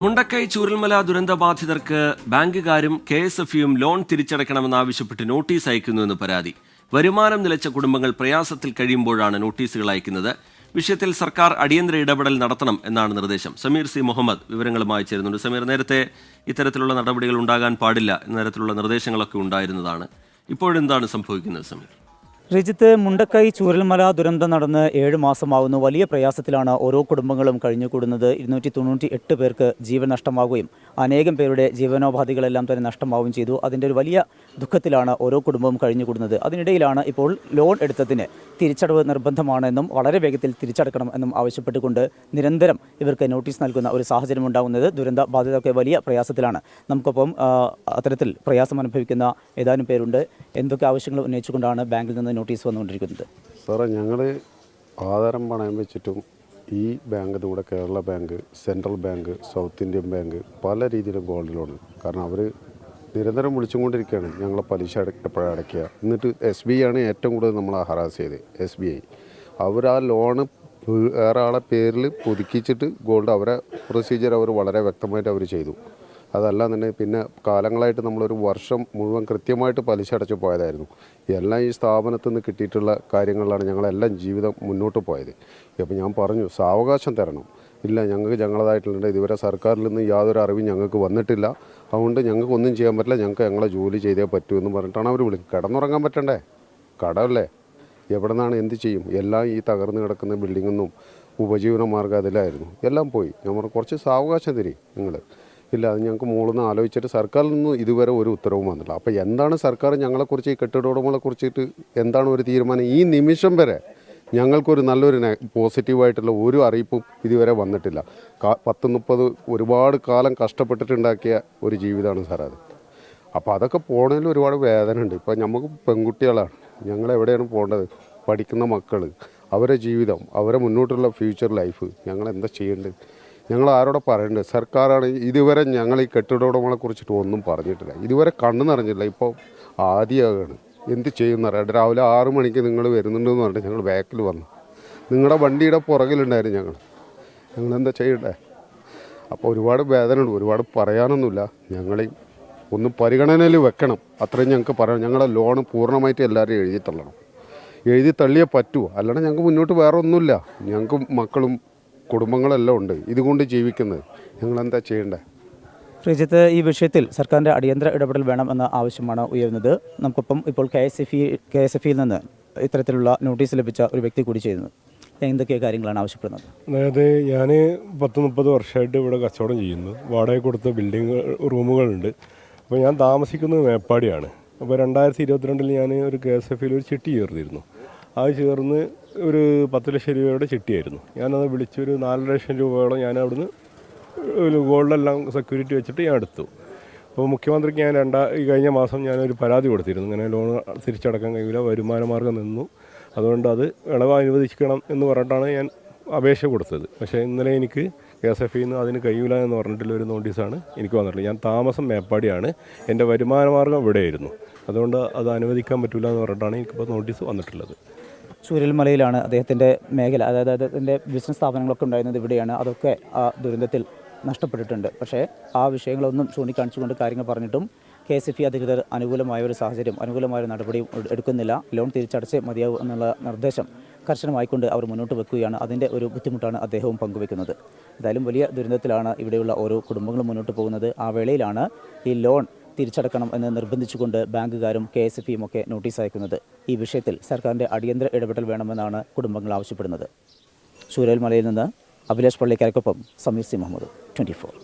Mundakkai Chooralmala ദുരന്തബാധിതർക്ക് ബാങ്കുകാരും KSFയും loan തിരിച്ചടയ്ക്കണമെന്നാവശ്യപ്പെട്ട് notice അയക്കുന്നുവെന്ന് പരാതി. വരുമാനം നിലച്ച കുടുംബങ്ങൾ പ്രയാസത്തിൽ കഴിയുമ്പോഴാണ് നോട്ടീസുകൾ അയക്കുന്നത്. വിഷയത്തിൽ സർക്കാർ അടിയന്തര ഇടപെടൽ നടത്തണം എന്നാണ് നിർദ്ദേശം. സമീർ സി മുഹമ്മദ് വിവരങ്ങളുമായി ചേരുന്നുണ്ട്. സമീർ, നേരത്തെ ഇത്തരത്തിലുള്ള നടപടികൾ ഉണ്ടാകാൻ പാടില്ല എന്ന തരത്തിലുള്ള നിർദ്ദേശങ്ങളൊക്കെ ഉണ്ടായിരുന്നതാണ്. ഇപ്പോഴെന്താണ് സംഭവിക്കുന്നത് സമീർ? രജിത്ത്, മുണ്ടക്കൈ ചൂരൽമല ദുരന്തം നടന്ന് 7 മാസമാകുന്നു. വലിയ പ്രയാസത്തിലാണ് ഓരോ കുടുംബങ്ങളും കഴിഞ്ഞുകൂടുന്നത്. 298 പേർക്ക് ജീവൻ നഷ്ടമാവുകയും അനേകം പേരുടെ ജീവനോപാധികളെല്ലാം തന്നെ നഷ്ടമാവുകയും ചെയ്തു. അതിൻ്റെ ഒരു വലിയ ദുഃഖത്തിലാണ് ഓരോ കുടുംബവും കഴിഞ്ഞുകൂടുന്നത്. അതിനിടയിലാണ് ഇപ്പോൾ ലോൺ എടുത്തതിന് തിരിച്ചടവ് നിർബന്ധമാണെന്നും വളരെ വേഗത്തിൽ തിരിച്ചടക്കണം എന്നും ആവശ്യപ്പെട്ടുകൊണ്ട് നിരന്തരം ഇവർക്ക് നോട്ടീസ് നൽകുന്ന ഒരു സാഹചര്യം ഉണ്ടാകുന്നത്. ദുരന്ത ബാധിതർക്ക് വലിയ പ്രയാസത്തിലാണ്. നമുക്കൊപ്പം അത്തരത്തിൽ പ്രയാസം അനുഭവിക്കുന്ന ഏതാനും പേരുണ്ട്. എന്തൊക്കെ ആവശ്യങ്ങൾ ഉന്നയിച്ചുകൊണ്ടാണ് ബാങ്കിൽ നിന്ന് നോട്ടീസ് വന്നുകൊണ്ടിരിക്കുന്നത്? സാറേ, ഞങ്ങൾ ആധാരം പണയം വെച്ചിട്ടും ഈ ബാങ്ക് കൂടെ Kerala bank, central bank, south Indian bank പല രീതിയിലും ഗോൾഡ് ലോൺ. കാരണം അവർ നിരന്തരം വിളിച്ചുകൊണ്ടിരിക്കുകയാണ് ഞങ്ങളെ പലിശ എപ്പോഴാണ് അടയ്ക്കുക. എന്നിട്ട് SBI ആണ് ഏറ്റവും കൂടുതൽ നമ്മൾ ഹറാസ് ചെയ്ത്. SBI അവർ ആ ലോണ് വേറെ ആളെ പേരിൽ പുതുക്കിച്ചിട്ട് ഗോൾഡ് അവരെ പ്രൊസീജിയർ അവർ വളരെ വ്യക്തമായിട്ട് അവർ ചെയ്തു. അതല്ലാന്നുണ്ടെങ്കിൽ പിന്നെ കാലങ്ങളായിട്ട് നമ്മളൊരു വർഷം മുഴുവൻ കൃത്യമായിട്ട് പലിശ അടച്ച് പോയതായിരുന്നു. എല്ലാം ഈ സ്ഥാപനത്തിൽ നിന്ന് കിട്ടിയിട്ടുള്ള കാര്യങ്ങളിലാണ് ഞങ്ങളെല്ലാം ജീവിതം മുന്നോട്ട് പോയത്. അപ്പോൾ ഞാൻ പറഞ്ഞു, സാവകാശം തരണം. ഇല്ല, ഞങ്ങൾക്ക് ഞങ്ങളതായിട്ടുള്ള ഇതുവരെ സർക്കാരിൽ നിന്ന് യാതൊരു അറിവും ഞങ്ങൾക്ക് വന്നിട്ടില്ല. അതുകൊണ്ട് ഞങ്ങൾക്ക് ഒന്നും ചെയ്യാൻ പറ്റില്ല, ഞങ്ങൾക്ക് ഞങ്ങളെ ജോലി ചെയ്തേ പറ്റൂ എന്ന് പറഞ്ഞിട്ടാണ് അവർ വിളിക്കുന്നത്. കിടന്നുറങ്ങാൻ പറ്റണ്ടേ? കടമല്ലേ? എവിടെ നിന്നാണ് എന്ത് ചെയ്യും? എല്ലാം ഈ തകർന്ന് കിടക്കുന്ന ബിൽഡിങ്ങൊന്നും ഉപജീവന മാർഗ്ഗം അതിലായിരുന്നു. എല്ലാം പോയി. നമ്മൾ കുറച്ച് സാവകാശം തരി നിങ്ങൾ. ഇല്ല, അത് ഞങ്ങൾക്ക് മുകളിൽ ആലോചിച്ചിട്ട് സർക്കാരിൽ നിന്ന് ഇതുവരെ ഒരു ഉത്തരവും വന്നില്ല. അപ്പോൾ എന്താണ് സർക്കാർ ഞങ്ങളെക്കുറിച്ച്, ഈ കെട്ടിട ഉടമകളെക്കുറിച്ചിട്ട് എന്താണ് ഒരു തീരുമാനം? ഈ നിമിഷം വരെ ഞങ്ങൾക്കൊരു നല്ലൊരു പോസിറ്റീവായിട്ടുള്ള ഒരു അറിയിപ്പും ഇതുവരെ വന്നിട്ടില്ല. 10-30 ഒരുപാട് കാലം കഷ്ടപ്പെട്ടിട്ടുണ്ടാക്കിയ ഒരു ജീവിതമാണ് സാർ അത്. അപ്പോൾ അതൊക്കെ പോണതിൽ ഒരുപാട് വേദന ഉണ്ട്. ഇപ്പോൾ നമുക്ക് പെൺകുട്ടികളാണ്, ഞങ്ങളെവിടെയാണ് പോകേണ്ടത്? പഠിക്കുന്ന മക്കൾ, അവരുടെ ജീവിതം, അവരെ മുന്നോട്ടുള്ള ഫ്യൂച്ചർ ലൈഫ് ഞങ്ങൾ എന്താ ചെയ്യേണ്ടത്? ഞങ്ങൾ ആരോടെ പറയേണ്ടത്? സർക്കാരാണ് ഇതുവരെ ഞങ്ങൾ ഈ കെട്ടിട ഉടമകളെക്കുറിച്ചിട്ട് ഒന്നും പറഞ്ഞിട്ടില്ല. ഇതുവരെ കണ്ണു നിറഞ്ഞില്ല. ഇപ്പോൾ ആദ്യമാകാണ്. എന്ത് ചെയ്യുന്നറിയാം. രാവിലെ 6 മണിക്ക് നിങ്ങൾ വരുന്നുണ്ടെന്ന് പറഞ്ഞിട്ട് ഞങ്ങൾ ബാക്കിൽ വന്നു. നിങ്ങളുടെ വണ്ടിയുടെ പുറകിലുണ്ടായിരുന്നു ഞങ്ങളെന്താ ചെയ്യണ്ടേ? അപ്പോൾ ഒരുപാട് വേദനയുണ്ട്. ഒരുപാട് പറയാനൊന്നുമില്ല. ഞങ്ങളെയും ഒന്ന് പരിഗണനയിൽ വെക്കണം. അത്രയും ഞങ്ങൾക്ക് പറയാം. ഞങ്ങളുടെ ലോണ് പൂർണ്ണമായിട്ട് എല്ലാവരും എഴുതി തള്ളണം. എഴുതി തള്ളിയേ പറ്റൂ. അല്ലാണ്ട് ഞങ്ങൾക്ക് മുന്നോട്ട് വേറെ ഒന്നുമില്ല. ഞങ്ങൾക്ക് മക്കളും കുടുംബങ്ങളെല്ലാം ഉണ്ട് ഇതുകൊണ്ട് ജീവിക്കുന്നത്. ഞങ്ങളെന്താ ചെയ്യണ്ടേ? ശ്രീജിത്ത്, ഈ വിഷയത്തിൽ സർക്കാരിൻ്റെ അടിയന്തര ഇടപെടൽ വേണമെന്ന ആവശ്യമാണ് ഉയരുന്നത്. നമുക്കൊപ്പം ഇപ്പോൾ KSFയിൽ നിന്ന് ഇത്തരത്തിലുള്ള നോട്ടീസ് ലഭിച്ച ഒരു വ്യക്തി കൂടി ചെയ്യുന്നത്. എന്തൊക്കെ കാര്യങ്ങളാണ് ആവശ്യപ്പെടുന്നത്? അതായത് ഞാൻ 10-30 വർഷമായിട്ട് ഇവിടെ കച്ചവടം ചെയ്യുന്നു. വാടക കൊടുത്ത ബിൽഡിംഗ് റൂമുകളുണ്ട്. അപ്പോൾ ഞാൻ താമസിക്കുന്നത് മേപ്പാടിയാണ്. അപ്പോൾ 2022 ഞാൻ ഒരു KSFയിൽ ഒരു ചിട്ടി ചേർന്നിരുന്നു. അത് ചേർന്ന് ഒരു 10 ലക്ഷം രൂപയുടെ ചിട്ടിയായിരുന്നു. ഞാനത് വിളിച്ചൊരു 4 ലക്ഷം രൂപയോളം ഞാൻ അവിടുന്ന് ഗോൾഡെല്ലാം സെക്യൂരിറ്റി വെച്ചിട്ട് ഞാൻ എടുത്തു. അപ്പോൾ മുഖ്യമന്ത്രിക്ക് ഞാൻ ഈ കഴിഞ്ഞ മാസം ഞാനൊരു പരാതി കൊടുത്തിരുന്നു. ഇങ്ങനെ ലോൺ തിരിച്ചടക്കാൻ കഴിയില്ല, വരുമാന മാർഗ്ഗം നിന്നു, അതുകൊണ്ട് അത് ഇളവ് അനുവദിക്കണം എന്ന് പറഞ്ഞിട്ടാണ് ഞാൻ അപേക്ഷ കൊടുത്തത്. പക്ഷേ ഇന്നലെ എനിക്ക് KSFയിൽ നിന്ന് അതിന് കഴിയില്ല എന്ന് പറഞ്ഞിട്ടുള്ള ഒരു നോട്ടീസാണ് എനിക്ക് വന്നിട്ടുള്ളത്. ഞാൻ താമസം മേപ്പാടിയാണ്, എൻ്റെ വരുമാന മാർഗ്ഗം ഇവിടെയായിരുന്നു, അതുകൊണ്ട് അത് അനുവദിക്കാൻ പറ്റില്ല എന്ന് പറഞ്ഞിട്ടാണ് എനിക്കിപ്പോൾ നോട്ടീസ് വന്നിട്ടുള്ളത്. ചൂരൽമലയിലാണ് അദ്ദേഹത്തിൻ്റെ മേഖല, അതായത് അദ്ദേഹത്തിൻ്റെ ബിസിനസ് സ്ഥാപനങ്ങളൊക്കെ ഉണ്ടായിരുന്നത് ഇവിടെയാണ്. അതൊക്കെ ആ ദുരന്തത്തിൽ നഷ്ടപ്പെട്ടിട്ടുണ്ട്. പക്ഷേ ആ വിഷയങ്ങളൊന്നും ചൂണ്ടിക്കാണിച്ചുകൊണ്ട് കാര്യങ്ങൾ പറഞ്ഞിട്ടും KSF അധികൃതർ അനുകൂലമായ ഒരു സാഹചര്യം, അനുകൂലമായ ഒരു നടപടിയും എടുക്കുന്നില്ല. ലോൺ തിരിച്ചടച്ച് മതിയാവും എന്നുള്ള നിർദ്ദേശം കർശനമായിക്കൊണ്ട് അവർ മുന്നോട്ട് വെക്കുകയാണ്. അതിൻ്റെ ഒരു ബുദ്ധിമുട്ടാണ് അദ്ദേഹവും പങ്കുവെക്കുന്നത്. എന്തായാലും വലിയ ദുരന്തത്തിലാണ് ഇവിടെയുള്ള ഓരോ കുടുംബങ്ങളും മുന്നോട്ട് പോകുന്നത്. ആ വേളയിലാണ് ഈ ലോൺ തിരിച്ചടക്കണം എന്ന് നിർബന്ധിച്ചുകൊണ്ട് ബാങ്കുകാരും KSFയും ഒക്കെ നോട്ടീസ് അയക്കുന്നത്. ഈ വിഷയത്തിൽ സർക്കാരിൻ്റെ അടിയന്തര ഇടപെടൽ വേണമെന്നാണ് കുടുംബങ്ങൾ ആവശ്യപ്പെടുന്നത്. ചൂരൽമലയിൽ നിന്ന് അഭിലാഷ് പള്ളിക്കാരക്കൊപ്പം സമീർ സി മുഹമ്മദ്, 24.